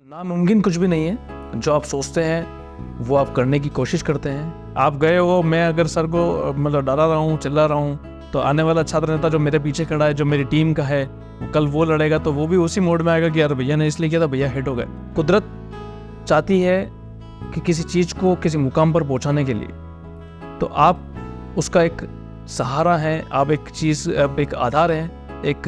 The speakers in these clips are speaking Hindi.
नामुमकिन कुछ भी नहीं है। जो आप सोचते हैं वो आप करने की कोशिश करते हैं। आप गए हो, मैं अगर सर को मतलब डरा रहा हूँ, चिल्ला रहा हूँ, तो आने वाला छात्र नेता जो मेरे पीछे खड़ा है, जो मेरी टीम का है, कल वो लड़ेगा तो वो भी उसी मोड में आएगा कि यार भैया ने इसलिए किया था, भैया हिट हो गए। कुदरत चाहती है कि किसी चीज़ को किसी मुकाम पर पहुँचाने के लिए तो आप उसका एक सहारा हैं, आप एक आधार हैं। एक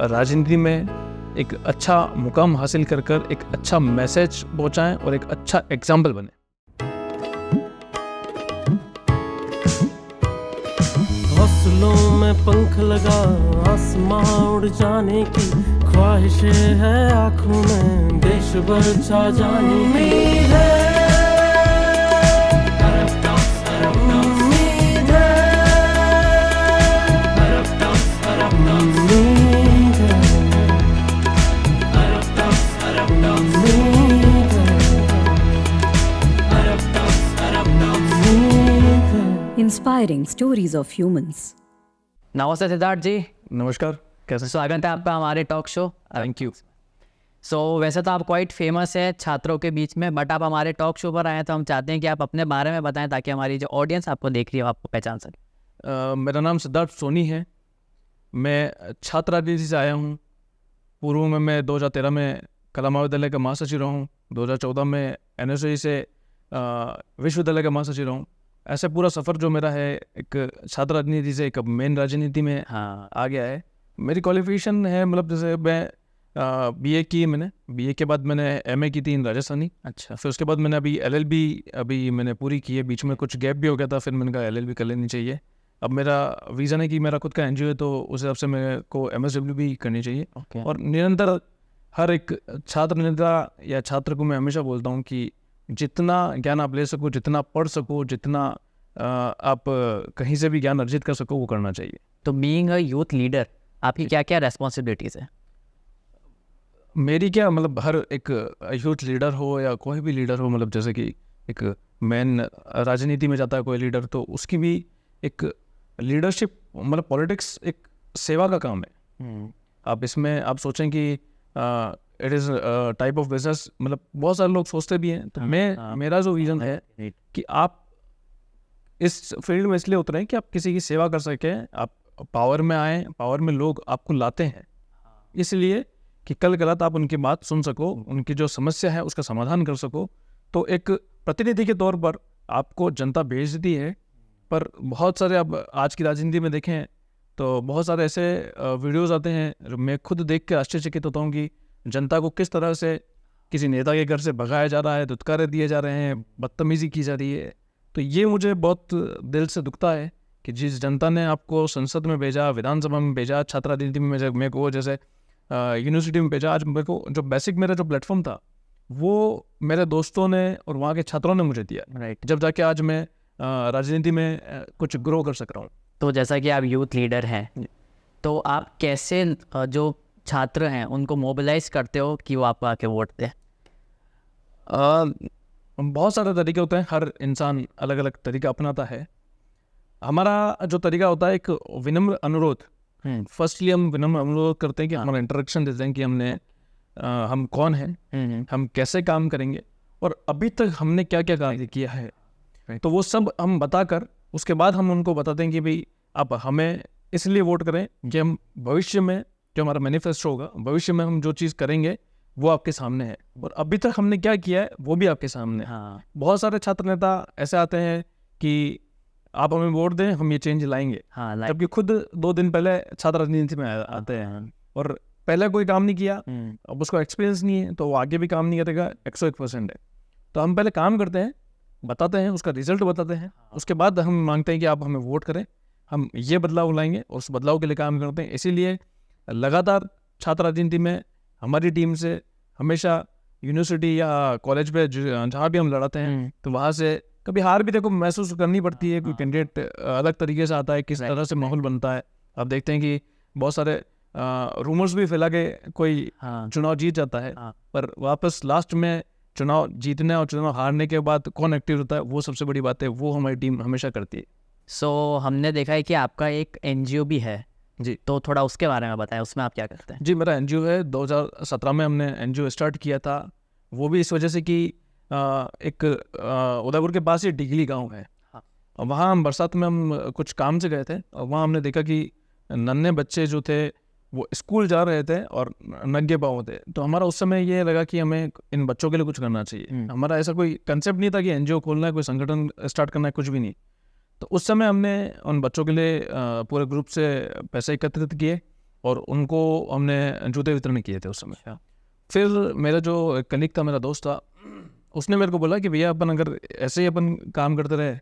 राजनीति में एक अच्छा मुकाम हासिल कर एक अच्छा मैसेज पहुंचाएं और एक अच्छा एग्जाम्पल बने। हौसलों में पंख लगा आसमां उड़ जाने की ख्वाहिशें है, आंखों में देश भर छा जाने की है। Inspiring stories of humans. नमस्ते सिद्धार्थ जी। नमस्कार, कैसे? स्वागत है आपका हमारे टॉक शो। Thank you. वैसे तो आप क्वाइट फेमस है छात्रों के बीच में, बट आप हमारे टॉक शो पर आए हैं तो हम चाहते हैं कि आप अपने बारे में बताएं ताकि हमारी जो ऑडियंस आपको देख रही है आपको पहचान सके। मेरा नाम सिद्धार्थ सोनी है। मैं छात्र राजनीति से आया हूँ। पूर्व में मैं 2013 में कला महाविद्यालय का महासचिव रहा हूँ। 2014 में NSOE से विश्वविद्यालय का महासचिव रहा हूँ। ऐसे पूरा सफ़र जो मेरा है एक छात्र राजनीति से एक मेन राजनीति में आ गया है। मेरी क्वालिफिकेशन है, मतलब जैसे मैं BA की, मैंने BA के बाद मैंने MA की थी इन राजस्थानी। अच्छा। फिर उसके बाद मैंने अभी LLB अभी मैंने पूरी की है। बीच में कुछ गैप भी हो गया था, फिर मैंने कहा LLB कर लेनी चाहिए। अब मेरा विज़न है कि मेरा खुद का NGO है तो उस हिसाब से मेरे को MSW भी करनी चाहिए। और निरंतर हर एक छात्र नेता या छात्र को मैं हमेशा बोलता हूँ कि जितना ज्ञान आप ले सको, जितना पढ़ सको, जितना आप कहीं से भी ज्ञान अर्जित कर सको, वो करना चाहिए। तो बीइंग अ यूथ लीडर आपकी क्या क्या रेस्पॉन्सिबिलिटीज़ है? मेरी क्या, मतलब हर एक यूथ लीडर हो या कोई भी लीडर हो, मतलब जैसे कि एक मेन राजनीति में जाता है कोई लीडर, तो उसकी भी एक लीडरशिप, मतलब पॉलिटिक्स एक सेवा का काम है। आप इसमें आप सोचें कि it is type of business, मतलब बहुत सारे लोग सोचते भी हैं। तो मेरा जो विज़न है कि आप इस फील्ड में इसलिए उतरें कि आप किसी की सेवा कर सकें, आप पावर में आएँ, पावर में लोग आपको लाते हैं इसलिए कि कल गलत आप उनकी बात सुन सको, उनकी जो समस्या है उसका समाधान कर सको। तो एक प्रतिनिधि के तौर पर आपको जनता भेजती है, पर बहुत सारे अब आज की राजनीति में देखें तो बहुत सारे ऐसे वीडियोस आते हैं जो मैं खुद देख के आश्चर्यचकित होता हूँ कि जनता को किस तरह से किसी नेता के घर से भगाया जा रहा है, धुतकारे दिए जा रहे हैं, बदतमीज़ी की जा रही है। तो ये मुझे बहुत दिल से दुखता है कि जिस जनता ने आपको संसद में भेजा, विधानसभा में भेजा, छात्र राजनीति में मेरे को जैसे यूनिवर्सिटी में भेजा, आज मेरे को जो बेसिक मेरा जो प्लेटफॉर्म था वो मेरे दोस्तों ने और वहाँ के छात्रों ने मुझे दिया। राइट। जब जाके आज मैं राजनीति में कुछ ग्रो कर सक रहा हूँ। तो जैसा कि आप यूथ लीडर हैं तो आप कैसे जो छात्र हैं उनको मोबिलाइज करते हो कि वो आपको आके वोट दें? बहुत सारे तरीके होते हैं, हर इंसान अलग अलग तरीका अपनाता है। हमारा जो तरीका होता है एक विनम्र अनुरोध। फर्स्टली हम विनम्र अनुरोध करते हैं कि हमारा इंट्रोडक्शन देते हैं कि हम कौन हैं, हम कैसे काम करेंगे और अभी तक हमने क्या क्या कार्य किया है। तो वो सब हम बताकर उसके बाद हम उनको बताते हैं कि भाई आप हमें इसलिए वोट करें कि हम भविष्य में जो हमारा मैनिफेस्टो होगा, भविष्य में हम जो चीज़ करेंगे वो आपके सामने है और अभी तक हमने क्या किया है वो भी आपके सामने है। बहुत सारे छात्र नेता ऐसे आते हैं कि आप हमें वोट दें, हम ये चेंज लाएंगे, जबकि खुद 2 दिन पहले छात्र राजनीति में आते हैं और पहले कोई काम नहीं किया, अब उसको एक्सपीरियंस नहीं है तो वो आगे भी काम नहीं करेगा। 101% है। तो हम पहले काम करते हैं, बताते हैं, उसका रिजल्ट बताते हैं, उसके बाद हम मांगते हैं कि आप हमें वोट करें, हम ये बदलाव लाएंगे और उस बदलाव के लिए काम करते हैं। इसीलिए लगातार छात्र राजनीति में हमारी टीम से हमेशा यूनिवर्सिटी या कॉलेज पे जहाँ भी हम लड़ाते हैं तो वहाँ से कभी हार भी देखो महसूस करनी पड़ती है। कोई कैंडिडेट अलग तरीके से आता है, किस तरह से माहौल बनता है। आप देखते हैं कि बहुत सारे रूमर्स भी फैला के कोई चुनाव जीत जाता है, पर वापस लास्ट में चुनाव जीतने और चुनाव हारने के बाद कौन एक्टिव होता है वो सबसे बड़ी बात है, वो हमारी टीम हमेशा करती है। हमने देखा है कि आपका एक NGO भी है जी, तो थोड़ा उसके बारे में बताएं, उसमें आप क्या करते हैं? जी, मेरा NGO है। 2017 में हमने NGO स्टार्ट किया था। वो भी इस वजह से कि एक उदयपुर के पास ही डिगली गांव है। हाँ। और वहाँ हम बरसात में हम कुछ काम से गए थे और वहाँ हमने देखा कि नन्हे बच्चे जो थे वो स्कूल जा रहे थे और नंगे पाँव थे। तो हमारा उस समय ये लगा कि हमें इन बच्चों के लिए कुछ करना चाहिए। हमारा ऐसा कोई कंसेप्ट नहीं था कि एनजीओ खोलना है, कोई संगठन स्टार्ट करना है, कुछ भी नहीं। तो उस समय हमने उन बच्चों के लिए पूरे ग्रुप से पैसे एकत्रित किए और उनको हमने जूते वितरण किए थे उस समय। फिर मेरा जो कलीग था, मेरा दोस्त था, उसने मेरे को बोला कि भैया अपन अगर ऐसे ही अपन काम करते रहे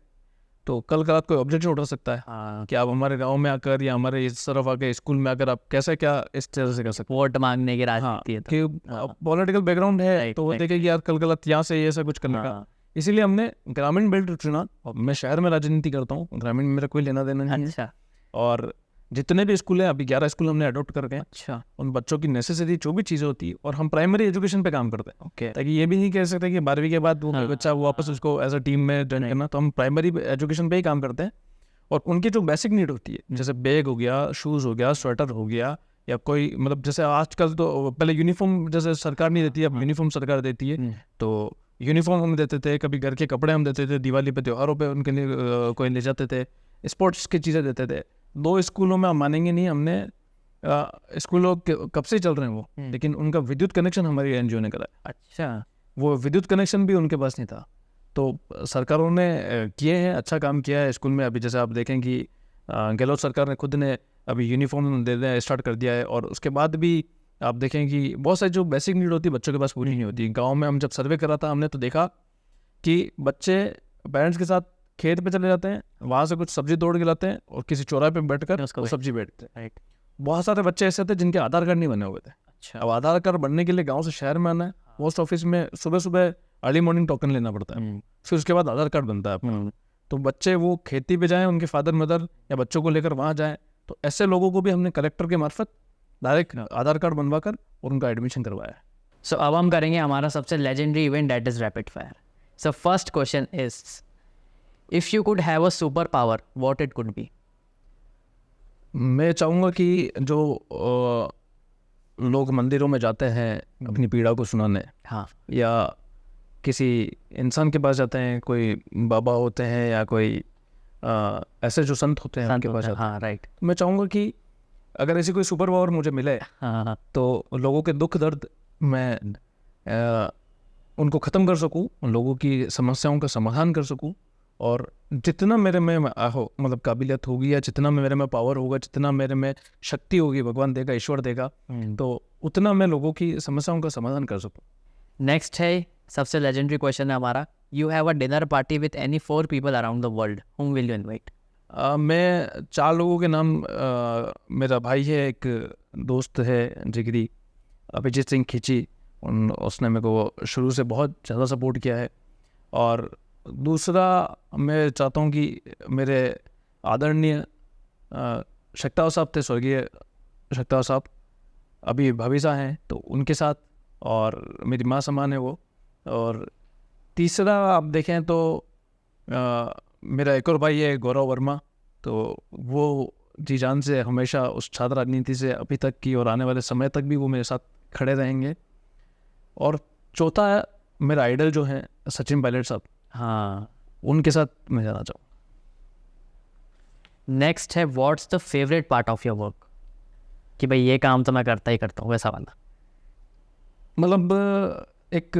तो कल रात कोई ऑब्जेक्शन उठा सकता है। हाँ, कि आप हमारे गांव में आकर या हमारे इस तरफ आके स्कूल में आकर आप कैसे क्या इस तरह से कर सकते वोट मांगने की हैं। हाँ, राजनीति है तो। कि पॉलिटिकल बैकग्राउंड है Right, तो वो right. देखे कि यार कल गलत यहाँ से ये ऐसा कुछ करने का। हाँ, इसीलिए हमने ग्रामीण बेल्ट चुना। और मैं शहर में राजनीति करता हूँ, ग्रामीण में मेरा कोई लेना देना नहीं है। अच्छा और जितने भी स्कूल हैं, अभी 11 स्कूल हमने अडोप्ट करके अच्छा उन बच्चों की नेसेसरी जो भी चीज़ें होती है, और हम प्राइमरी एजुकेशन पे काम करते हैं। ओके। ताकि ये भी नहीं कह सकते कि 12वीं के बाद वो हाँ, बच्चा वापस उसको एज अ टीम में ज्वाइन करना। तो हम प्राइमरी एजुकेशन पे ही काम करते हैं और उनकी जो बेसिक नीड होती है, जैसे बैग हो गया, शूज़ हो गया, स्वेटर हो गया, या कोई मतलब जैसे आजकल तो पहले यूनिफॉर्म जैसे सरकार नहीं देती है, अब यूनिफॉर्म सरकार देती है। तो यूनिफॉर्म हम देते थे, कभी घर के कपड़े हम देते थे, दिवाली पे त्योहारों पे उनके लिए कोई ले जाते थे, स्पोर्ट्स की चीज़ें देते थे। 2 स्कूलों में आप मानेंगे नहीं, हमने स्कूलों कब से चल रहे हैं वो, लेकिन उनका विद्युत कनेक्शन हमारी एनजीओ ने कराया। अच्छा। वो विद्युत कनेक्शन भी उनके पास नहीं था। तो सरकारों ने किए हैं, अच्छा काम किया है स्कूल में। अभी जैसे आप देखें कि गहलोत सरकार ने खुद ने अभी यूनिफॉर्म देना स्टार्ट कर दिया है। और उसके बाद भी आप देखें कि बहुत सारी जो बेसिक नीड होती है बच्चों के पास पूरी नहीं होती। गांव में हम जब सर्वे करा था, हमने तो देखा कि बच्चे पेरेंट्स के साथ खेत पे चले जाते हैं, वहाँ से कुछ सब्जी तोड़ के लाते हैं और किसी चौराहे पे बैठकर उसको सब्जी बेचते हैं। राइट। बहुत सारे बच्चे ऐसे थे जिनके आधार कार्ड नहीं बने हुए थे। अच्छा। अब आधार कार्ड बनने के लिए गांव से शहर में आना है, पोस्ट ऑफिस में सुबह सुबह अर्ली मॉर्निंग टोकन लेना पड़ता है, फिर उसके बाद आधार कार्ड बनता है अपना। तो बच्चे वो खेती पे जाएं, उनके फादर मदर या बच्चों को लेकर वहाँ जाएं, तो ऐसे लोगों को भी हमने कलेक्टर के मार्फत डायरेक्ट आधार कार्ड बनवा कर और उनका एडमिशन करवाया है। सो अब हम करेंगे हमारा सबसे legendary event, that is rapid fire. So first question is, if you could have a super power, what it could be? मैं चाहूँगा कि जो लोग मंदिरों में जाते हैं अपनी पीड़ा को सुनाने, हाँ। या किसी इंसान के पास जाते हैं, कोई बाबा होते हैं या कोई ऐसे जो संत होते हैं उनके पास जाते हैं। हाँ, राइट। तो मैं चाहूँगा कि अगर ऐसी कोई सुपर पावर मुझे मिले हाँ हाँ। तो लोगों के दुख दर्द मैं उनको ख़त्म कर सकूँ, उन लोगों की समस्याओं का समाधान कर सकूँ, और जितना मेरे में हो मतलब काबिलियत होगी, या जितना मेरे में पावर होगा, जितना मेरे में शक्ति होगी, भगवान देगा, ईश्वर देगा, तो उतना मैं लोगों की समस्याओं का समाधान कर सकूँ। नेक्स्ट है सबसे लेजेंडरी क्वेश्चन है हमारा, you have a dinner party with any 4 people around the world, whom will you invite? मैं 4 लोगों के नाम मेरा भाई है, एक दोस्त है जिगरी, अभिजीत सिंह खिची, उसने मेरे को शुरू से बहुत ज़्यादा सपोर्ट किया है। और दूसरा मैं चाहता हूँ कि मेरे आदरणीय शक्ताव साहब थे, स्वर्गीय शक्ताव साहब, अभी भविसा हैं, तो उनके साथ, और मेरी माँ समान है वो। और तीसरा आप देखें तो मेरा एक और भाई है गौरव वर्मा, तो वो जी जान से हमेशा उस छात्र राजनीति से अभी तक की और आने वाले समय तक भी वो मेरे साथ खड़े रहेंगे। और चौथा मेरा आइडल जो है सचिन पायलट साहब, हाँ। उनके साथ मैं जाना चाहूँ। नेक्स्ट है, what's the favourite part of your work, कि भाई ये काम तो मैं करता ही करता हूँ, वैसा वाला। मतलब एक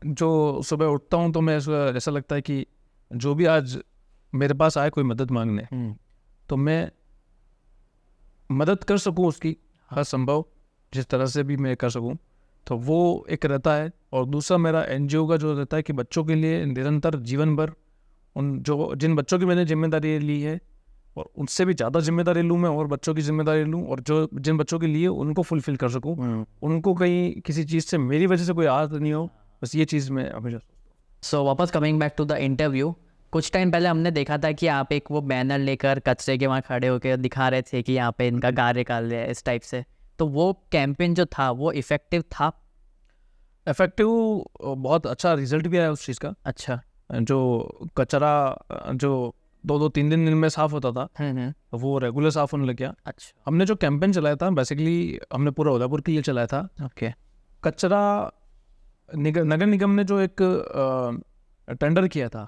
जो सुबह उठता हूँ तो मैं ऐसा लगता है कि जो भी आज मेरे पास आए कोई मदद मांगने, तो मैं मदद कर सकूँ उसकी हर संभव, जिस तरह से भी मैं कर सकूँ, तो वो एक रहता है। और दूसरा मेरा एनजीओ का जो रहता है कि बच्चों के लिए निरंतर जीवन भर जिन बच्चों की मैंने जिम्मेदारी ली है, और उनसे भी ज़्यादा जिम्मेदारी लूँ मैं, और बच्चों की जिम्मेदारी लूँ, और जिन बच्चों के लिए उनको फुलफिल कर सकूँ, उनको कहीं किसी चीज़ से मेरी वजह से कोई आदत नहीं हो, बस ये चीज़ मैं हमेशा। सो वापस coming back to the interview, कुछ टाइम पहले हमने देखा था कि आप एक वो बैनर लेकर कचरे के वहाँ खड़े होकर दिखा रहे थे कि यहाँ पे इनका कार्यकाल है, इस टाइप से। तो वो कैंपेन जो था वो इफेक्टिव था? इफेक्टिव, बहुत अच्छा रिजल्ट भी आया उस चीज़ का। अच्छा। जो कचरा जो 2-3 दिन में साफ़ होता था, वो रेगुलर साफ़ होने लग गया। अच्छा। हमने जो कैंपेन चलाया था, बेसिकली हमने पूरा उदयपुर के लिए चलाया था। ओके। कचरा नगर निगम ने जो एक टेंडर किया था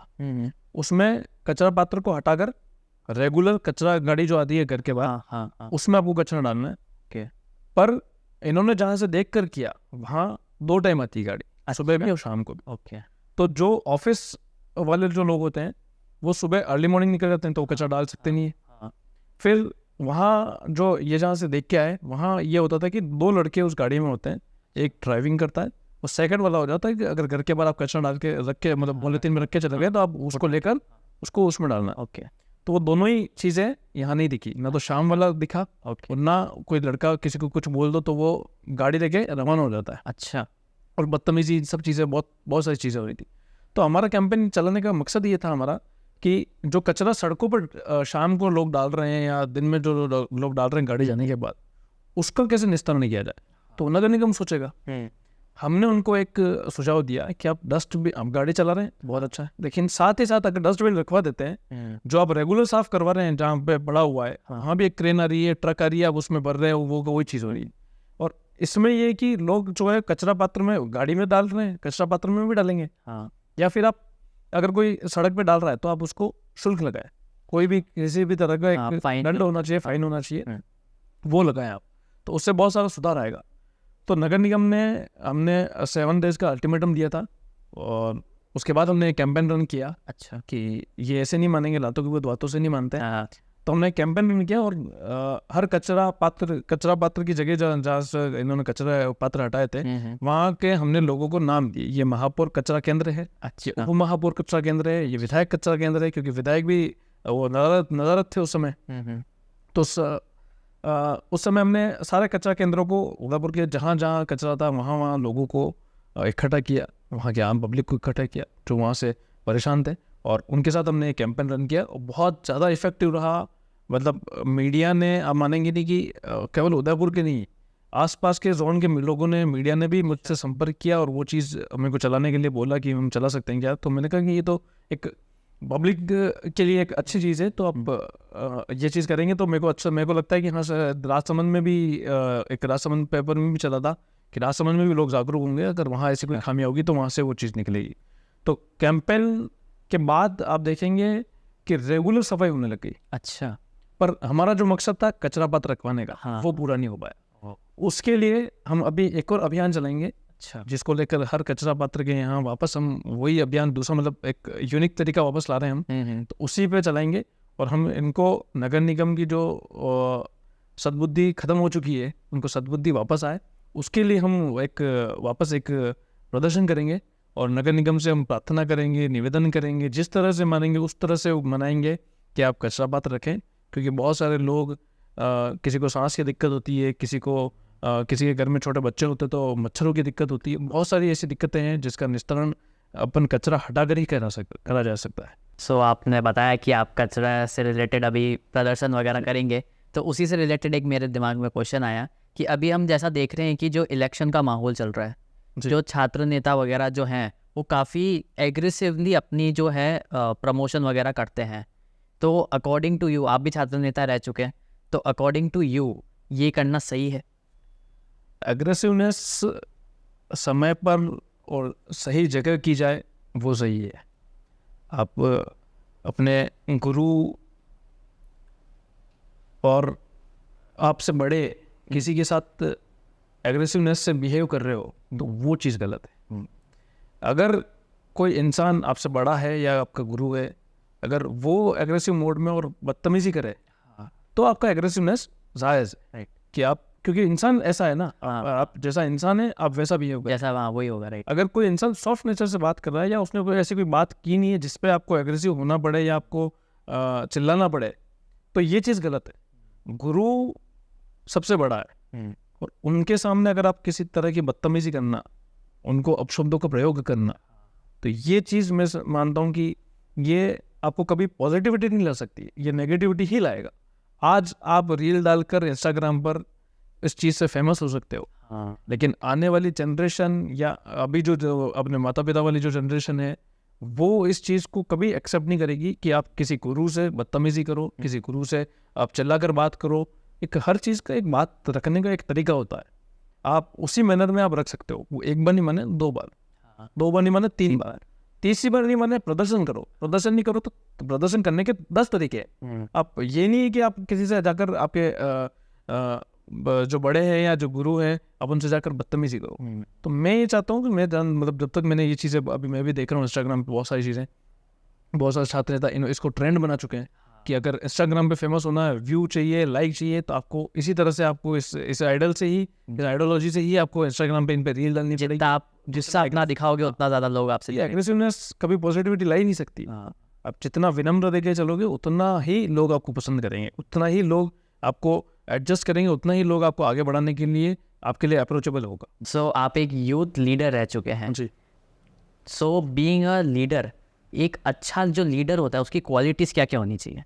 उसमें कचरा पात्र को हटाकर रेगुलर कचरा गाड़ी जो आती है घर के बाहर, हाँ उसमें आपको कचरा डालना है। ओके। पर इन्होंने जहाँ से देख कर किया वहाँ 2 टाइम आती है गाड़ी, सुबह भी और शाम को भी। ओके। तो जो ऑफिस वाले जो लोग होते हैं वो सुबह अर्ली मॉर्निंग निकल जाते हैं तो वो कचरा डाल सकते नहीं है। हाँ। फिर वहाँ जो ये जहाँ से देख के आए वहाँ ये होता था कि 2 लड़के उस गाड़ी में होते हैं, एक ड्राइविंग करता है और सेकंड वाला हो जाता है कि अगर घर के बाहर आप कचरा डाल के रख के मतलब पॉलीथीन में रख के चले गए तो आप उसको लेकर उसको उसमें डालना है। ओके। तो वो दोनों ही चीज़ें यहाँ नहीं दिखी, ना तो शाम वाला दिखा और ना कोई लड़का किसी को कुछ बोल दो तो वो गाड़ी लेके रवाना हो जाता है। अच्छा। और बदतमीजी सब चीज़ें बहुत सारी चीज़ें हो रही थी। तो हमारा कैंपेन चलाने का मकसद ये था हमारा कि जो कचरा सड़कों पर शाम को लोग डाल रहे हैं या दिन में जो लोग डाल रहे हैं गाड़ी जाने के बाद, उसका कैसे निस्तारण किया जाए। तो नगर निगम सोचेगा। हमने उनको एक सुझाव दिया कि आप डस्टबिन, आप गाड़ी चला रहे हैं बहुत अच्छा है, लेकिन साथ ही साथ अगर डस्टबिन रखवा देते हैं जो आप रेगुलर साफ करवा रहे हैं जहाँ पे पड़ा हुआ है, वहाँ भी एक क्रेन आ रही है, ट्रक आ रही है, आप उसमें भर रहे हो, वो वही चीज़ हो रही है। और इसमें ये है कि लोग जो है कचरा पात्र में गाड़ी में डाल रहे हैं, कचरा पात्र में भी डालेंगे। हाँ। या फिर आप अगर कोई सड़क पे डाल रहा है तो आप उसको शुल्क लगाए, कोई भी किसी भी तरह का एक दंड होना चाहिए, फाइन होना चाहिए, वो लगाएं आप, तो उससे बहुत सारा सुधार आएगा। तो नगर निगम ने हमने 7 डेज का अल्टीमेटम दिया था और उसके बाद हमने कैंपेन रन किया। अच्छा। कि ये ऐसे नहीं मानेंगे, लातों की वो बातों से नहीं मानते हैं। हाँ। तो हमने कैंपेन रन किया और हर कचरा पात्र की जगह जहाँ से इन्होंने कचरा पात्र हटाए थे वहाँ के हमने लोगों को नाम दिए। ये महापौर कचरा केंद्र है, ये उप महापौर कचरा केंद्र है, ये विधायक कचरा केंद्र है, क्योंकि विधायक भी वो नदारत थे उस समय। तो उस समय हमने सारे कचरा केंद्रों को उदयपुर के जहाँ जहाँ कचरा था वहाँ लोगों को इकट्ठा किया, वहाँ के आम पब्लिक को इकट्ठा किया जो वहाँ से परेशान थे, और उनके साथ हमने एक कैंपेन रन किया और बहुत ज़्यादा इफेक्टिव रहा। मतलब मीडिया ने, आप मानेंगे नहीं कि केवल उदयपुर के नहीं, आसपास के जोन के लोगों ने, मीडिया ने भी मुझसे संपर्क किया और वो चीज़ मेरे को चलाने के लिए बोला कि हम चला सकते हैं क्या। तो मैंने कहा कि ये तो एक पब्लिक के लिए एक अच्छी चीज़ है, तो आप ये चीज़ करेंगे तो मेरे को लगता है कि हाँ, राजसमंद में भी एक राजसमंद पेपर में भी चला था कि राजसमंद में भी लोग जागरूक होंगे, अगर वहाँ ऐसी कोई खामियाँ होगी तो वहाँ से वो चीज़ निकलेगी। तो कैंपेन के बाद आप देखेंगे कि रेगुलर सफाई होने लग गई। अच्छा। पर हमारा जो मकसद था कचरा पात्र रखवाने का, हाँ। वो पूरा नहीं हो पाया। उसके लिए हम अभी एक और अभियान चलाएंगे, अच्छा। जिसको लेकर हर कचरा पात्र के यहाँ वापस हम वही अभियान दूसरा, मतलब एक यूनिक तरीका वापस ला रहे हैं हम, तो उसी पे चलाएंगे। और हम इनको नगर निगम की जो सद्बुद्धि खत्म हो चुकी है, उनको सद्बुद्धि वापस आए, उसके लिए हम वापस एक प्रदर्शन करेंगे और नगर निगम से हम प्रार्थना करेंगे, निवेदन करेंगे, जिस तरह से मानेंगे उस तरह से मनाएंगे कि आप कचरा पात्र रखें। क्योंकि बहुत सारे लोग, किसी को सांस की दिक्कत होती है, किसी के घर में छोटे बच्चे होते तो मच्छरों की दिक्कत होती है, बहुत सारी ऐसी दिक्कतें हैं जिसका निस्तारण अपन कचरा हटाकर ही करा जा सकता है। सो आपने बताया कि आप कचरा से रिलेटेड अभी प्रदर्शन वगैरह करेंगे, तो उसी से रिलेटेड एक मेरे दिमाग में क्वेश्चन आया कि अभी हम जैसा देख रहे हैं कि जो इलेक्शन का माहौल चल रहा है, जो छात्र नेता वगैरह जो हैं वो काफ़ी एग्रेसिवली अपनी जो है प्रमोशन वगैरह करते हैं। तो अकॉर्डिंग टू यू, आप भी छात्र नेता रह चुके हैं, तो अकॉर्डिंग टू यू ये करना सही है? एग्रेसिवनेस समय पर और सही जगह की जाए वो सही है। आप अपने गुरु और आपसे बड़े किसी के साथ एग्रेसिवनेस से बिहेव कर रहे हो तो वो चीज़ गलत है। अगर कोई इंसान आपसे बड़ा है या आपका गुरु है, अगर वो एग्रेसिव मोड में और बदतमीजी करे तो आपका एग्रेसिवनेस जायज़ है कि आप, क्योंकि इंसान ऐसा है ना, आप जैसा इंसान है आप वैसा बिहेव करें, जैसा वहाँ वही होगा। राइट। अगर कोई इंसान सॉफ्ट नेचर से बात कर रहा है या उसने कोई ऐसी कोई बात की नहीं है जिस पे आपको एग्रेसिव होना पड़े या आपको चिल्लाना पड़े, तो ये चीज़ गलत है। गुरु सबसे बड़ा है और उनके सामने अगर आप किसी तरह की बदतमीजी करना, उनको अपशब्दों का प्रयोग करना, तो ये चीज़ मैं मानता हूँ कि ये आपको कभी पॉजिटिविटी नहीं ला सकती, ये नेगेटिविटी ही लाएगा। आज आप रील डालकर इंस्टाग्राम पर इस चीज़ से फेमस हो सकते हो, लेकिन आने वाली जनरेशन या अभी जो अपने माता पिता वाली जो जनरेशन है वो इस चीज़ को कभी एक्सेप्ट नहीं करेगी कि आप किसी गुरु से बदतमीजी करो, किसी गुरु से आप चिल्लाकर बात करो। एक हर चीज़ का एक बात रखने का एक तरीका होता है, आप उसी मैनर में आप रख सकते हो, वो एक बार नहीं माने 2 बार। 2 बार नहीं माने 3 बार, तीसरी बार नहीं माने प्रदर्शन करो, प्रदर्शन नहीं करो तो प्रदर्शन करने के 10 तरीके हैं। आप ये नहीं है कि आप किसी से जाकर आपके जो बड़े हैं या जो गुरु हैं आप उनसे जाकर बदतमीजी करो। तो मैं ये चाहता हूँ कि मतलब जब तक मैंने ये चीज़ें, अभी मैं भी देख रहा हूँ इंस्टाग्राम पे बहुत सारी चीज़ें, बहुत सारे छात्र नेता इसको ट्रेंड बना चुके हैं कि अगर इंस्टाग्राम पे फेमस होना है, व्यू चाहिए, लाइक चाहिए, तो आपको इसी तरह से आपको इस आइडल से ही, इस आइडियोलॉजी से ही आपको इंस्टाग्राम पे इन पे रील डालनी पड़ेगी। जितना आप जिससे अपना दिखाओगे उतना ज़्यादा लोग आपसे एग्रेसिवनेस कभी पॉजिटिविटी ला ही नहीं सकती। आप जितना विनम्र देके चलोगे उतना ही लोग आपको पसंद करेंगे, उतना ही लोग आपको एडजस्ट करेंगे, उतना ही लोग आपको आगे बढ़ाने के लिए आपके लिए अप्रोचेबल होगा। सो आप एक यूथ लीडर रह चुके हैं जी। सो बीइंग अ लीडर, एक अच्छा जो लीडर होता है उसकी क्वालिटीज़ क्या क्या होनी चाहिए?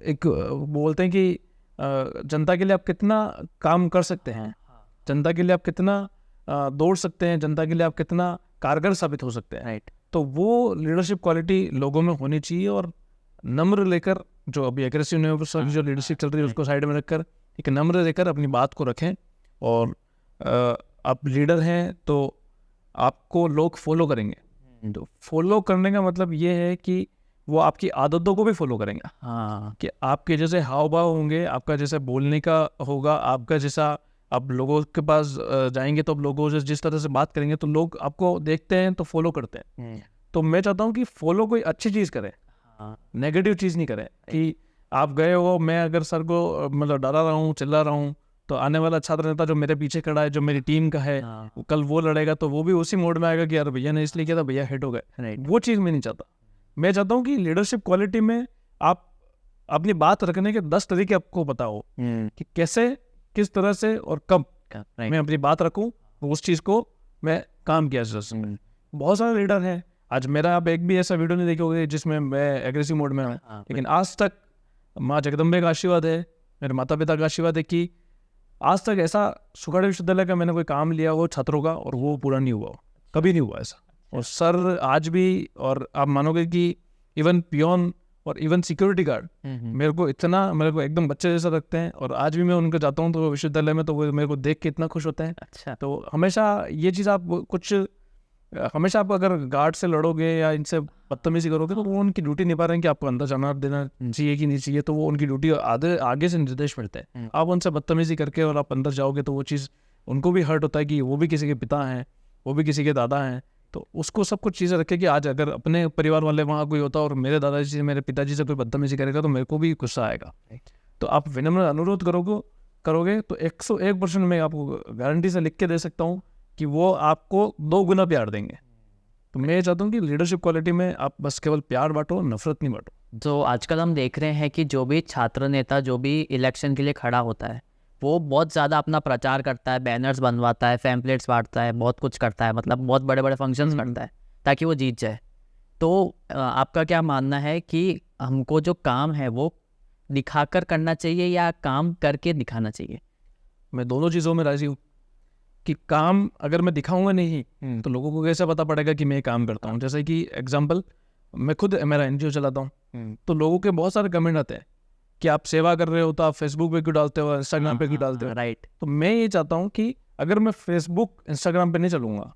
एक बोलते हैं कि जनता के लिए आप कितना काम कर सकते हैं, जनता के लिए आप कितना दौड़ सकते हैं, जनता के लिए आप कितना कारगर साबित हो सकते हैं। राइट। तो वो लीडरशिप क्वालिटी लोगों में होनी चाहिए। और नम्र लेकर, जो अभी एग्रेसिव जो लीडरशिप चल रही है उसको साइड में रखकर एक नम्र लेकर अपनी बात को रखें। और आप लीडर हैं तो आपको लोग फॉलो करेंगे। तो फॉलो करने का मतलब ये है कि वो आपकी आदतों को भी फॉलो करेंगे। हाँ, कि आपके जैसे हाव भाव होंगे, आपका जैसे बोलने का होगा, आपका जैसा आप लोगों के पास जाएंगे तो आप लोगों से जिस तरह से बात करेंगे तो लोग आपको देखते हैं तो फॉलो करते हैं। तो मैं चाहता हूँ कि फॉलो कोई अच्छी चीज़ करे, नेगेटिव चीज़ नहीं करे। कि आप गए हो, मैं अगर सर को मतलब डरा रहा हूँ, चिल्ला रहा हूँ, तो आने वाला छात्र नेता जो मेरे पीछे खड़ा है, जो मेरी टीम का है, कल वो लड़ेगा तो वो भी उसी मोड में आएगा कि यार भैया ने इसलिए किया था, भैया हिट हो गए। राइट। वो चीज़ मैं नहीं चाहता। मैं चाहता हूँ कि लीडरशिप क्वालिटी में आप अपनी बात रखने के 10 तरीके आपको पता हो कि कैसे, किस तरह से और कब मैं अपनी बात रखूँ, उस चीज़ को मैं काम किया। बहुत सारे लीडर हैं, आज मेरा आप एक भी ऐसा वीडियो नहीं देखे होंगे जिसमें मैं एग्रेसिव मोड में हूँ, लेकिन आज तक माँ जगदम्बे का आशीर्वाद है, मेरे माता पिता का आशीर्वाद है कि आज तक ऐसा सुखाड़ विश्वविद्यालय का मैंने कोई काम लिया हो छात्रों का और वो पूरा नहीं हुआ, कभी नहीं हुआ ऐसा। और सर आज भी, और आप मानोगे कि इवन पियोन और इवन सिक्योरिटी गार्ड मेरे को एकदम बच्चे जैसा रखते हैं। और आज भी मैं उनके जाता हूँ तो विश्वविद्यालय में, तो वो मेरे को देख के इतना खुश होते हैं। अच्छा। तो हमेशा ये चीज़ हमेशा आप अगर गार्ड से लड़ोगे या इनसे बदतमीजी करोगे तो वो उनकी ड्यूटी निभा रहे हैं कि आपको अंदर जाना देना चाहिए कि नहीं चाहिए। तो वो उनकी ड्यूटी आगे से निर्देश मिलते हैं। आप उनसे बदतमीजी करके और आप अंदर जाओगे तो वो चीज़ उनको भी हर्ट होता है कि वो भी किसी के पिता हैं, वो भी किसी के दादा हैं। तो उसको सब कुछ चीज़ें रखे कि आज अगर अपने परिवार वाले वहाँ कोई होता और मेरे दादाजी से, मेरे पिताजी से कोई बदतमीजी करेगा तो मेरे को भी गुस्सा आएगा। तो आप विनम्र अनुरोध करोगे तो 101% मैं आपको गारंटी से लिख के दे सकता हूँ कि वो आपको 2 गुना प्यार देंगे। तो मैं चाहता हूँ कि लीडरशिप क्वालिटी में आप बस केवल प्यार बांटो, नफरत नहीं बांटो। तो आजकल हम देख रहे हैं कि जो भी छात्र नेता जो भी इलेक्शन के लिए खड़ा होता है वो बहुत ज़्यादा अपना प्रचार करता है, बैनर्स बनवाता है, पैम्पलेट्स बांटता है, बहुत कुछ करता है, मतलब बहुत बड़े बड़े फंक्शंस करता है ताकि वो जीत जाए। तो आपका क्या मानना है कि हमको जो काम है वो दिखाकर करना चाहिए या काम करके दिखाना चाहिए? मैं दोनों चीज़ों में राजी हूँ कि काम अगर मैं दिखाऊंगा नहीं तो लोगों को कैसे पता पड़ेगा कि मैं काम करता हूँ। जैसे कि एग्जांपल, मैं खुद मेरा एनजीओ चलाता हूँ, तो लोगों के बहुत सारे कमेंट आते हैं कि आप सेवा कर रहे हो तो आप फेसबुक पे क्यों डालते हो, इंस्टाग्राम पे क्यों डालते हो। राइट। तो मैं ये चाहता हूँ कि अगर मैं फेसबुक इंस्टाग्राम पे नहीं चलूंगा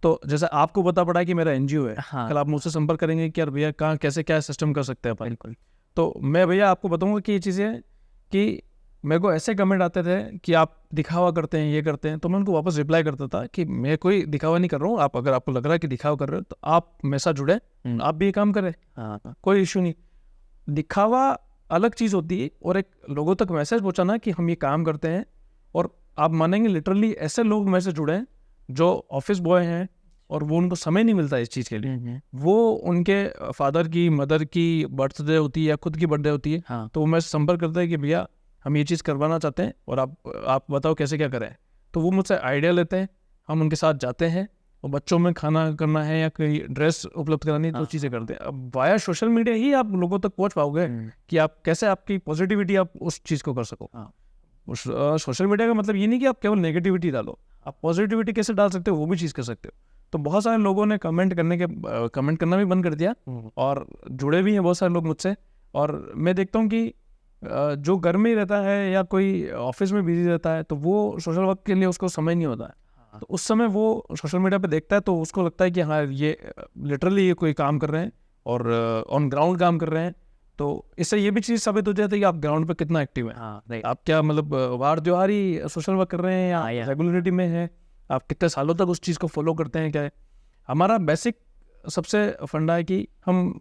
तो जैसे आपको पता पड़ा कि मेरा एनजीओ है, कल आप मुझसे संपर्क करेंगे कि यार भैया कहाँ कैसे क्या सिस्टम कर सकते हैं अपन। बिल्कुल। तो मैं भैया आपको बताऊंगा कि ये चीज़ें कि मेरे को ऐसे कमेंट आते थे कि आप दिखावा करते हैं, ये करते हैं, तो मैं उनको वापस रिप्लाई करता था कि मैं कोई दिखावा नहीं कर रहा हूँ। आप अगर आपको लग रहा है कि दिखावा कर रहे हो तो आप मेरे साथ जुड़े, आप भी ये काम करें, कोई इशू नहीं। दिखावा अलग चीज़ होती है और एक लोगों तक मैसेज पहुँचाना कि हम ये काम करते हैं। और आप मानेंगे लिटरली ऐसे लोग मेरे से जुड़े हैं जो ऑफिस बॉय हैं और वो उनको समय नहीं मिलता इस चीज़ के लिए। वो उनके फादर की, मदर की बर्थडे होती है या खुद की बर्थडे होती है, तो वो मेरे से संपर्क करते हैं कि भैया हम ये चीज़ करवाना चाहते हैं और आप बताओ कैसे क्या करें। तो वो मुझसे आइडिया लेते हैं, हम उनके साथ जाते हैं और बच्चों में खाना करना है या कोई ड्रेस उपलब्ध करानी है तो चीज़ें करते हैं। अब वाया सोशल मीडिया ही आप लोगों तक पहुंच पाओगे कि आप कैसे आपकी पॉजिटिविटी आप उस चीज़ को कर सको। सोशल मीडिया का मतलब ये नहीं कि आप केवल नेगेटिविटी डालो, आप पॉजिटिविटी कैसे डाल सकते हो वो भी चीज़ कर सकते हो। तो बहुत सारे लोगों ने कमेंट करना भी बंद कर दिया और जुड़े भी हैं बहुत सारे लोग मुझसे। और मैं देखता हूँ कि जो घर में ही रहता है या कोई ऑफिस में बिजी रहता है तो वो सोशल वर्क के लिए उसको समय नहीं होता है। तो उस समय वो सोशल मीडिया पे देखता है तो उसको लगता है कि हाँ ये लिटरली ये कोई काम कर रहे हैं और ऑन ग्राउंड काम कर रहे हैं। तो इससे ये भी चीज़ साबित हो जाती है कि आप ग्राउंड पे कितना एक्टिव है। हाँ राइट। आप क्या मतलब वार त्योहार ही सोशल वर्क कर रहे हैं हाँ, या या। रेगुलरिटी में है, आप कितने सालों तक उस चीज़ को फॉलो करते हैं, क्या है। हमारा बेसिक सबसे फंडा है कि हम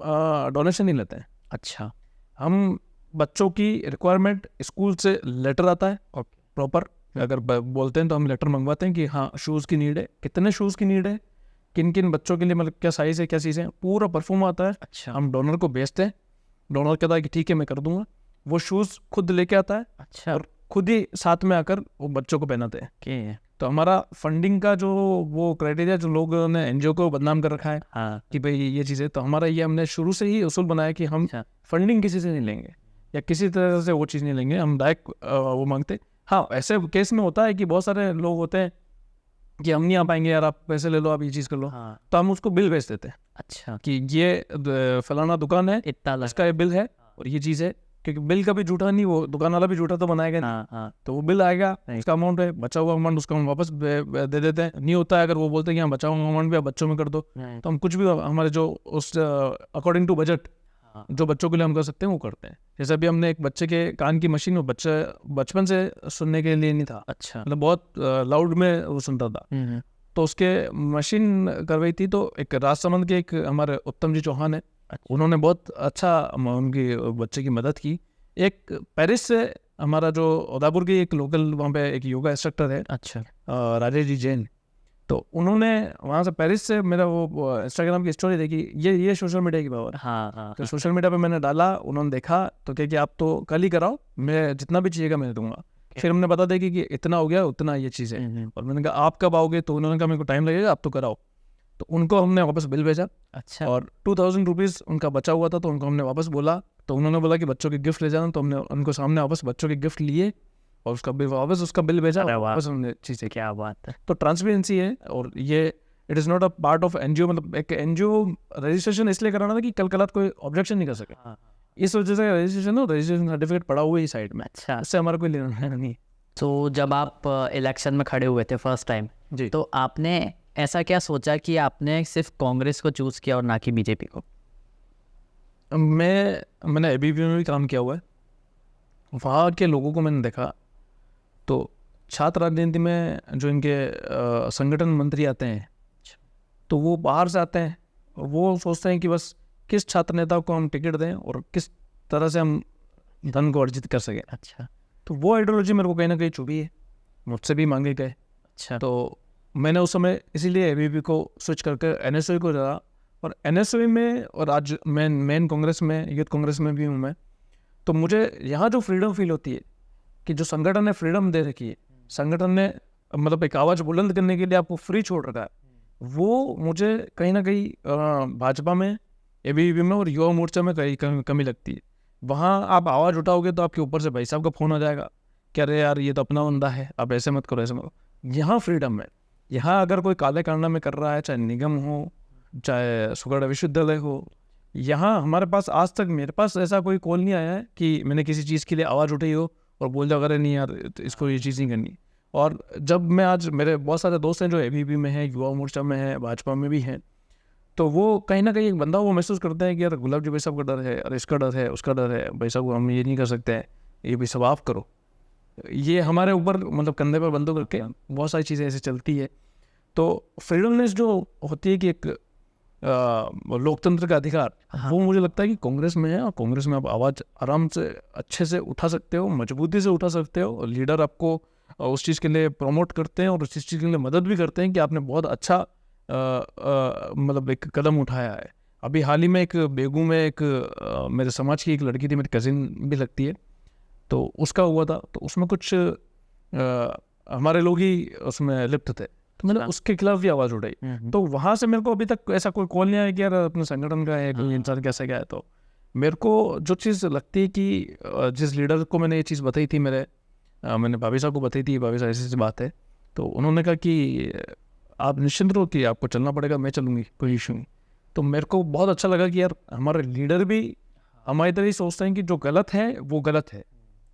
डोनेशन नहीं लेते हैं। अच्छा। हम बच्चों की रिक्वायरमेंट स्कूल से लेटर आता है और प्रॉपर अगर बोलते हैं तो हम लेटर मंगवाते हैं कि हाँ शूज़ की नीड है, कितने शूज़ की नीड है, किन किन बच्चों के लिए, मतलब क्या साइज़ है, क्या चीज़ है, पूरा परफॉर्म आता है। अच्छा। हम डोनर को भेजते हैं, डोनर कहता है कि ठीक है मैं कर दूंगा, वो शूज़ खुद लेके आता है अच्छा। और खुद ही साथ में आकर वो बच्चों को पहनाते हैं। ओके। तो हमारा फंडिंग का जो वो क्राइटेरिया जो लोगों ने एनजीओ को बदनाम कर रखा है हाँ। कि भाई ये चीज़ है, तो हमारा ये हमने शुरू से ही उसूल बनाया कि हम अच्छा। फंडिंग किसी से नहीं लेंगे या किसी तरह से वो चीज़ नहीं लेंगे, हम डायरेक्ट वो मांगते। हाँ ऐसे केस में होता है कि बहुत सारे लोग होते हैं कि हम नहीं आ पाएंगे यार, आप पैसे ले लो, आप ये चीज़ कर लो, हाँ। तो हम उसको बिल भेज देते हैं अच्छा। कि ये फलाना दुकान है, इतना लगा। इसका ये बिल है और ये चीज़ है, क्योंकि बिल का भी झूठा नहीं, वो दुकान वाला भी झूठा तो बनाएगा नहीं। हाँ हाँ। तो वो बिल आएगा, Right. उसका अमाउंट है, बचा हुआ अमाउंट उसका हम वापस दे देते हैं। नहीं होता है अगर वो बोलते हैं कि हाँ बचा हुआ अमाउंट भी आप बच्चों में कर दो, Right. तो हम कुछ भी हमारे जो उस अकॉर्डिंग टू बजट हाँ। जो बच्चों के लिए हम कर सकते हैं वो करते हैं। जैसे अभी हमने एक बच्चे के कान की मशीन, वो बच्चा बचपन से सुनने के लिए नहीं था, अच्छा। मतलब बहुत लाउड में वो सुनता था, तो उसके मशीन करवाई थी। तो एक राजसमंद के एक हमारे उत्तम जी चौहान है, उन्होंने बहुत अच्छा उनकी बच्चे की मदद की। एक पेरिस से हमारा जो उदयपुर की एक लोकल वहाँ पे एक योगा इंस्ट्रक्टर है, अच्छा। राजेश जी जैन, तो उन्होंने वहाँ से पेरिस से मेरा वो इंस्टाग्राम की स्टोरी देखी, ये सोशल मीडिया की पावर। हाँ हाँ। तो सोशल मीडिया पे मैंने डाला, उन्होंने देखा तो क्या कि आप तो कल ही कराओ, मैं जितना भी चाहिएगा मैं दूंगा। फिर हमने बता देखी कि इतना हो गया उतना ये चीज़ है, और मैंने कहा आप कब आओगे, तो उन्होंने कहा मेरे को टाइम लगेगा, आप तो कराओ। तो उनको हमने वापस बिल भेजा अच्छा। और 2000 रुपीज़ उनका बचा हुआ था, तो उनको हमने वापस बोला, तो उन्होंने बोला कि बच्चों के गिफ्ट ले जाना, तो हमने उनको सामने वापस बच्चों के गिफ्ट लिए और उसका बिल वापस उसका बिल भेजा, अरे वाह। वापस हमने चीज़ें। क्या बात है। तो ट्रांसपेरेंसी है, और ये it is not a part of NGO, मतलब एक एनजीओ रजिस्ट्रेशन इसलिए कराना था कि कल कल कोई ऑब्जेक्शन नहीं कर सके, हाँ। इस वजह से रजिस्ट्रेशन हो, रजिस्ट्रेशन सर्टिफिकेट पड़ा हुआ ही साइड में, अच्छा। इससे हमारा कोई लेना देना नहीं। तो जब आप इलेक्शन में खड़े हुए थे फर्स्ट टाइम, जी, तो आपने ऐसा क्या सोचा कि आपने सिर्फ कांग्रेस को चूज किया और ना कि बीजेपी को? मैंने एबीपी में भी काम किया हुआ है, वहाँ के लोगों को मैंने देखा, तो छात्र राजनीति में जो इनके संगठन मंत्री आते हैं, तो वो बाहर से आते हैं, वो सोचते हैं कि बस किस छात्र नेता को हम टिकट दें और किस तरह से हम धन को अर्जित कर सकें। अच्छा। तो वो आइडियोलॉजी मेरे को कहीं ना कहीं चुभी है, मुझसे भी मांगे गए। अच्छा। तो मैंने उस समय इसीलिए एबीपी को स्विच करके एनएसओ को डाला, और एनएसओ में और आज मेन कांग्रेस में, यूथ कांग्रेस में भी हूँ मैं। तो मुझे यहाँ जो फ्रीडम फील होती है कि जो संगठन ने फ्रीडम दे रखी है, संगठन ने मतलब एक आवाज़ बुलंद करने के लिए आपको फ्री छोड़ रखा है, वो मुझे कहीं ना कहीं भाजपा में, एबीपी में और युवा मोर्चा में कहीं कमी लगती है। वहाँ आप आवाज़ उठाओगे तो आपके ऊपर से भाई साहब का फ़ोन आ जाएगा कि अरे यार ये तो अपना बंदा है, आप ऐसे मत करो, ऐसे मत करो। यहाँ फ्रीडम है, यहाँ अगर कोई काले कारनामे कर रहा है, चाहे निगम हो, चाहे सुगढ़ विश्वविद्यालय हो, यहाँ हमारे पास आज तक, मेरे पास ऐसा कोई कॉल नहीं आया है कि मैंने किसी चीज़ के लिए आवाज़ उठाई हो और बोल दिया अरे नहीं यार इसको ये चीज़ नहीं करनी। और जब मैं आज, मेरे बहुत सारे दोस्त हैं जो एबीपी में हैं, युवा मोर्चा में हैं, भाजपा में भी हैं, तो वो कहीं ना कहीं एक बंदा वो महसूस करते हैं कि यार गुलाब जी भाई साहब का डर है, और इसका डर है, उसका डर है, भाई साहब हम ये नहीं कर सकते हैं, ये भाई सब आप करो। ये हमारे ऊपर मतलब कंधे पर बंदूक करके बहुत सारी चीज़ें ऐसे चलती है। तो फ्रीडमनेस जो होती है कि एक लोकतंत्र का अधिकार, वो मुझे लगता है कि कांग्रेस में है, और कांग्रेस में आप आवाज़ आराम से अच्छे से उठा सकते हो, मजबूती से उठा सकते हो, और लीडर आपको उस चीज़ के लिए प्रमोट करते हैं और उस चीज़ के लिए मदद भी करते हैं कि आपने बहुत अच्छा मतलब एक कदम उठाया है। अभी हाल ही में एक बेगू में एक मेरे समाज की एक लड़की थी, मेरी कज़िन भी लगती है, तो उसका हुआ था, तो उसमें कुछ हमारे लोग ही उसमें लिप्त थे, तो मैंने उसके खिलाफ भी आवाज़ उठाई। तो वहाँ से मेरे को अभी तक ऐसा कोई कॉल नहीं आया कि यार अपने संगठन का है, कोई इंसान कैसे गया है। तो मेरे को जो चीज़ लगती है कि जिस लीडर को मैंने ये चीज़ बताई थी, मैंने भाभी साहब को बताई थी, भाभी साहब ऐसी बात है, तो उन्होंने कहा कि आप निश्चिंत रहो कि आपको चलना पड़ेगा, मैं चलूँगी, कोई इशू नहीं। तो मेरे को बहुत अच्छा लगा कि यार हमारे लीडर भी हमारी तरह ही सोचते हैं कि जो गलत है वो गलत है,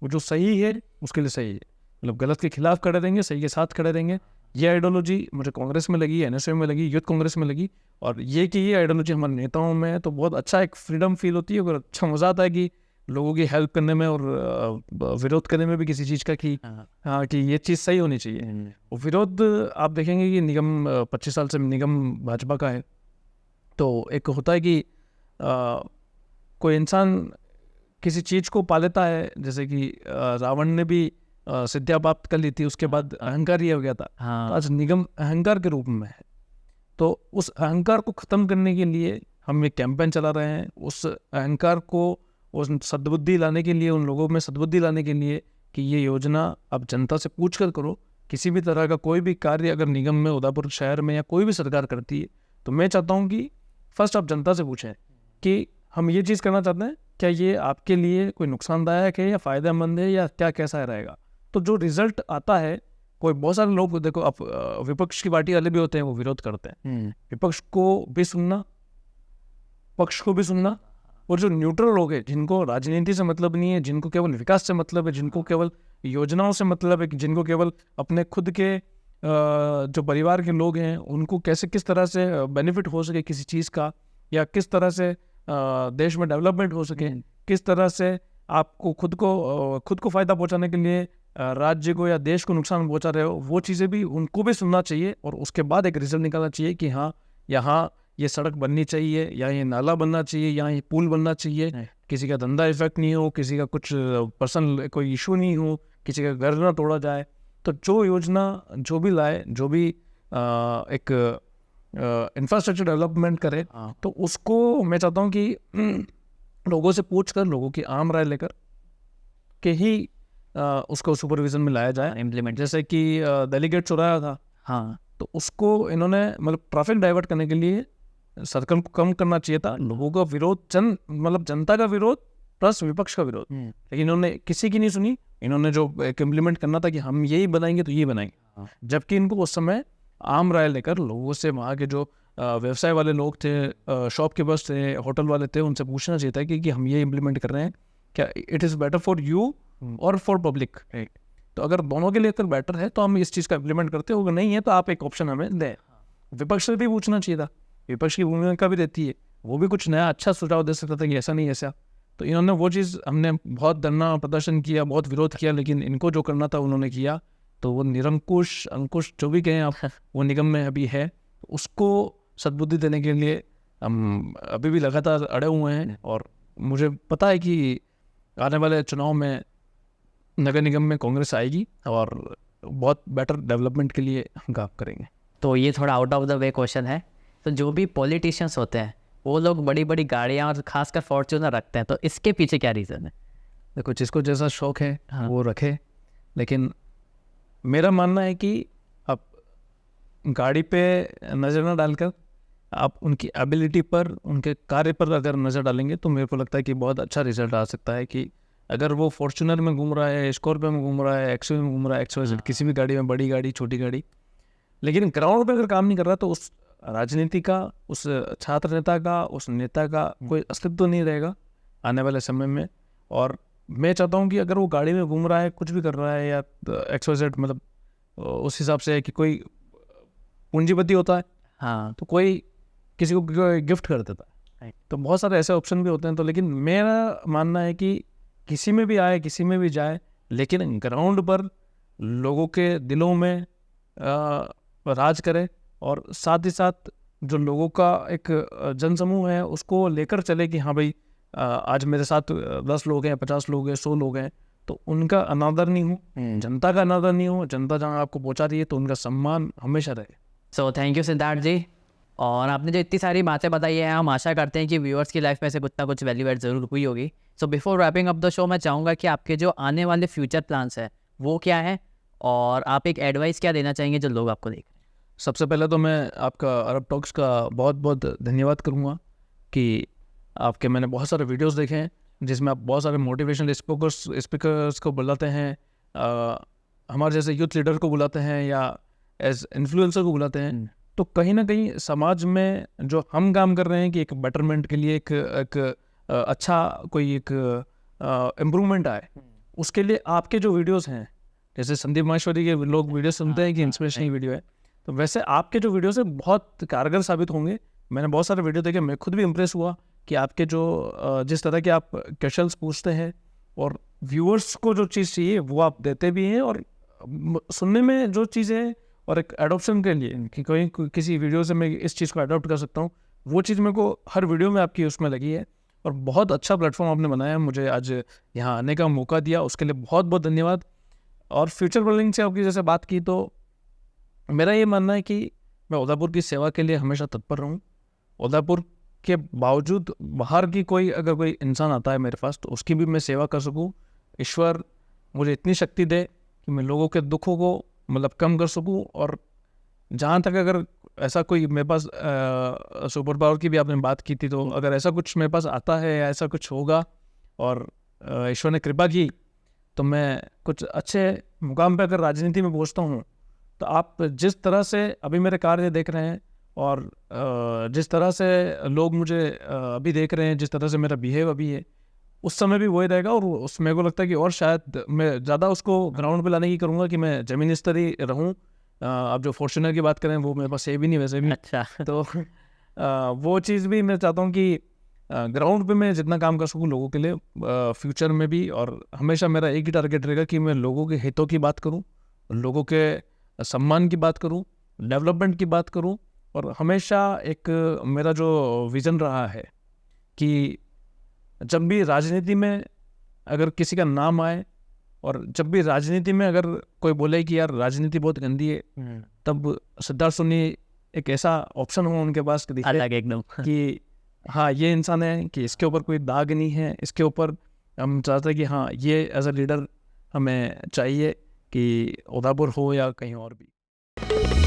वो जो सही है उसके लिए सही है, मतलब गलत के खिलाफ खड़े रहेंगे, सही के साथ खड़े रहेंगे। ये आइडियोलॉजी मुझे कांग्रेस में लगी, एनएसयू में लगी, यूथ कांग्रेस में लगी, और ये आइडियोलॉजी हमारे नेताओं में है, तो बहुत अच्छा एक फ्रीडम फील होती है और अच्छा मज़ा आता है कि लोगों की हेल्प करने में और विरोध करने में भी किसी चीज़ का कि हाँ कि ये चीज़ सही होनी चाहिए। और विरोध आप देखेंगे कि निगम 25 साल से निगम भाजपा का है, तो एक होता है कि कोई इंसान किसी चीज़ को पा लेता है, जैसे कि रावण ने भी सिद्धियाँ प्राप्त कर ली थी, उसके बाद अहंकार ही हो गया था। तो आज निगम अहंकार के रूप में है, तो उस अहंकार को ख़त्म करने के लिए हम एक कैंपेन चला रहे हैं। उस अहंकार को, उस सद्बुद्धि लाने के लिए, उन लोगों में सद्बुद्धि लाने के लिए कि ये योजना आप जनता से पूछ कर करो। किसी भी तरह का कोई भी कार्य अगर निगम में, उदयपुर शहर में या कोई भी सरकार करती है, तो मैं चाहता हूँ कि फर्स्ट आप जनता से पूछें कि हम ये चीज़ करना चाहते हैं, क्या ये आपके लिए कोई नुकसानदायक है या फ़ायदेमंद है या क्या कैसा रहेगा। तो जो रिजल्ट आता है, कोई बहुत सारे लोग देखो, आप विपक्ष की पार्टी वाले भी होते हैं, वो विरोध करते हैं। विपक्ष को भी सुनना, पक्ष को भी सुनना, और जो न्यूट्रल लोग हैं, जिनको राजनीति से मतलब नहीं है, जिनको केवल विकास से मतलब है, जिनको केवल योजनाओं से मतलब है, जिनको केवल अपने खुद के जो परिवार के लोग हैं उनको कैसे किस तरह से बेनिफिट हो सके किसी चीज़ का, या किस तरह से देश में डेवलपमेंट हो सके, किस तरह से आपको खुद को फ़ायदा पहुंचाने के लिए राज्य को या देश को नुकसान पहुंचा रहे हो, वो चीज़ें भी उनको भी सुनना चाहिए। और उसके बाद एक रिजल्ट निकालना चाहिए कि हाँ, यहाँ ये सड़क बननी चाहिए, या ये नाला बनना चाहिए, या ये पुल बनना चाहिए, किसी का धंधा इफेक्ट नहीं हो, किसी का कुछ पर्सनल कोई इशू नहीं हो, किसी का घर ना तोड़ा जाए। तो जो योजना जो भी लाए, जो भी एक इंफ्रास्ट्रक्चर डेवलपमेंट करे, तो उसको मैं चाहता हूँ कि लोगों से पूछ कर, लोगों की आम राय लेकर के ही उसको सुपरविजन में लाया जाए, इम्प्लीमेंट। जैसे कि डेलीगेट चुराया था, हाँ, तो उसको इन्होंने मतलब ट्रैफिक डाइवर्ट करने के लिए सर्कल को कम करना चाहिए था। लोगों का विरोध, जनता का विरोध प्लस विपक्ष का विरोध, लेकिन इन्होंने किसी की नहीं सुनी। इन्होंने जो एक इम्प्लीमेंट करना था कि हम यही बनाएंगे तो ये बनाएंगे, जबकि इनको उस समय आम राय लेकर लोगों से, वहाँ के जो व्यवसाय वाले लोग थे, शॉपकीपर्स थे, होटल वाले थे, उनसे पूछना चाहिए था कि हम ये इम्प्लीमेंट कर रहे हैं, क्या it is better for you और फॉर पब्लिक। तो अगर दोनों के लिए अगर बेटर है तो हम इस चीज़ का इम्प्लीमेंट करते हो, अगर नहीं है तो आप एक ऑप्शन हमें दें। विपक्ष से भी पूछना चाहिए था, विपक्ष की भूमिका भी देती है, वो भी कुछ नया अच्छा सुझाव दे सकता था कि ऐसा नहीं ऐसा। तो इन्होंने वो चीज़, हमने बहुत धरना प्रदर्शन किया, बहुत विरोध किया, लेकिन इनको जो करना था उन्होंने किया। तो वो निरंकुश, अंकुश, जो भी कहें आप, वो निगम में अभी है। उसको सद्बुद्धि देने के लिए हम अभी भी लगातार अड़े हुए हैं, और मुझे पता है कि आने वाले चुनाव में नगर निगम में कांग्रेस आएगी और बहुत बेटर डेवलपमेंट के लिए हम काम करेंगे। तो ये थोड़ा out of the way question है, तो जो भी पॉलिटिशियंस होते हैं वो लोग बड़ी बड़ी गाड़ियाँ और खासकर फॉर्च्यूनर रखते हैं, तो इसके पीछे क्या रीज़न है? देखो, जिसको जैसा शौक है वो रखे, लेकिन मेरा मानना है कि आप गाड़ी पे नज़र ना डालकर आप उनकी एबिलिटी पर, उनके कार्य पर अगर नज़र डालेंगे तो मेरे को लगता है कि बहुत अच्छा रिजल्ट आ सकता है। कि अगर वो फॉर्च्यूनर में घूम रहा है, स्कॉर्पियो में घूम रहा है, एक्सयू में घूम रहा है, XYZ किसी भी गाड़ी में, बड़ी गाड़ी, छोटी गाड़ी, लेकिन ग्राउंड पे अगर काम नहीं कर रहा, तो उस राजनीति का, उस छात्र नेता का, उस नेता का कोई अस्तित्व नहीं रहेगा आने वाले समय में। और मैं चाहता हूँ कि अगर वो गाड़ी में घूम रहा है, कुछ भी कर रहा है, या XYZ, मतलब उस हिसाब से है कि कोई पूंजीपति होता है, हाँ, तो कोई किसी को गिफ्ट कर देता है, तो बहुत सारे ऐसे ऑप्शन भी होते हैं। तो लेकिन मेरा मानना है कि किसी में भी आए, किसी में भी जाए, लेकिन ग्राउंड पर लोगों के दिलों में राज करे, और साथ ही साथ जो लोगों का एक जनसमूह है उसको लेकर चले कि हाँ भाई, आज मेरे साथ 10 लोग हैं, 50 लोग हैं, 100 लोग हैं, तो उनका अनादर नहीं हो, जनता का अनादर नहीं हो। जनता जहाँ आपको पहुँचा रही है तो उनका सम्मान हमेशा रहे। सो थैंक यू सिद्धार्थ जी। और आपने जो इतनी सारी बातें बताई है, हम आशा करते हैं कि व्यूअर्स की लाइफ में से कुछ ना कुछ वैल्यू एड ज़रूर हुई होगी। So before wrapping up the show, मैं चाहूँगा कि आपके जो आने वाले फ्यूचर प्लान्स हैं वो क्या है, और आप एक एडवाइस क्या देना चाहेंगे जो लोग आपको देख रहे हैं? सबसे पहले तो मैं आपका अरब टॉक्स का बहुत बहुत धन्यवाद करूँगा कि आपके मैंने बहुत सारे वीडियोस देखे हैं जिसमें आप बहुत सारे मोटिवेशनल स्पीकर्स को बुलाते हैं, हमारे जैसे यूथ लीडर को बुलाते हैं, या एज इन्फ्लुएंसर को बुलाते हैं। तो कहीं ना कहीं समाज में जो हम काम कर रहे हैं कि एक बेटरमेंट के लिए, एक अच्छा कोई एक इम्प्रूवमेंट आए, उसके लिए आपके जो वीडियोस हैं, जैसे संदीप माहेश्वरी के लोग वीडियो सुनते हैं कि इंस्पिरेशनल वीडियो है, तो वैसे आपके जो वीडियोस है बहुत कारगर साबित होंगे। मैंने बहुत सारे वीडियो देखे, मैं खुद भी इम्प्रेस हुआ कि आपके जो जिस तरह के आप क्वेश्चंस पूछते हैं और व्यूअर्स को जो चीज़ चाहिए वो आप देते भी हैं, और सुनने में जो चीज़ें और एक एडॉप्शन के लिए कि कोई किसी वीडियो से मैं इस चीज़ को अडॉप्ट कर सकता हूँ, वो चीज़ मेरे को हर वीडियो में आपकी उसमें लगी है। और बहुत अच्छा प्लेटफॉर्म आपने बनाया, मुझे आज यहाँ आने का मौका दिया, उसके लिए बहुत बहुत धन्यवाद। और फ्यूचर बिल्डिंग से आपकी जैसे बात की, तो मेरा ये मानना है कि मैं उदयपुर की सेवा के लिए हमेशा तत्पर रहूँ। उदयपुर के बावजूद बाहर की अगर कोई इंसान आता है मेरे पास, तो उसकी भी मैं सेवा कर सकूँ। ईश्वर मुझे इतनी शक्ति दे कि मैं लोगों के दुखों को मतलब कम कर सकूँ। और जहाँ तक अगर ऐसा कोई मेरे पास सुपर पावर की भी आपने बात की थी, तो अगर ऐसा कुछ मेरे पास आता है या ऐसा कुछ होगा और ईश्वर ने कृपा की, तो मैं कुछ अच्छे मुकाम पे अगर राजनीति में पहुँचता हूँ, तो आप जिस तरह से अभी मेरे कार्य देख रहे हैं और जिस तरह से लोग मुझे अभी देख रहे हैं, जिस तरह से मेरा बिहेव अभी है, उस समय भी वही रहेगा। और उस मेरे को लगता है कि और शायद मैं ज़्यादा उसको ग्राउंड पे लाने की करूँगा कि मैं ज़मीनी स्तर ही रहूँ। आप जो फॉर्च्यूनर की बात करें, वो मेरे पास है भी नहीं वैसे भी। अच्छा। तो वो चीज़ भी मैं चाहता हूँ कि ग्राउंड पे मैं जितना काम कर सकूँ लोगों के लिए फ्यूचर में भी। और हमेशा मेरा एक ही टारगेट रहेगा कि मैं लोगों के हितों की बात करूँ, लोगों के सम्मान की बात करूँ, डेवलपमेंट की बात करूँ। और हमेशा एक मेरा जो विज़न रहा है कि जब भी राजनीति में अगर किसी का नाम आए, और जब भी राजनीति में अगर कोई बोले कि यार राजनीति बहुत गंदी है, तब सिद्धार्थ सोनी एक ऐसा ऑप्शन हो उनके पास कि दिखे अलग एकदम। कि हाँ ये इंसान है, कि इसके ऊपर कोई दाग नहीं है, इसके ऊपर हम चाहते हैं कि हाँ ये एज अ लीडर हमें चाहिए, कि उदयपुर हो या कहीं और भी।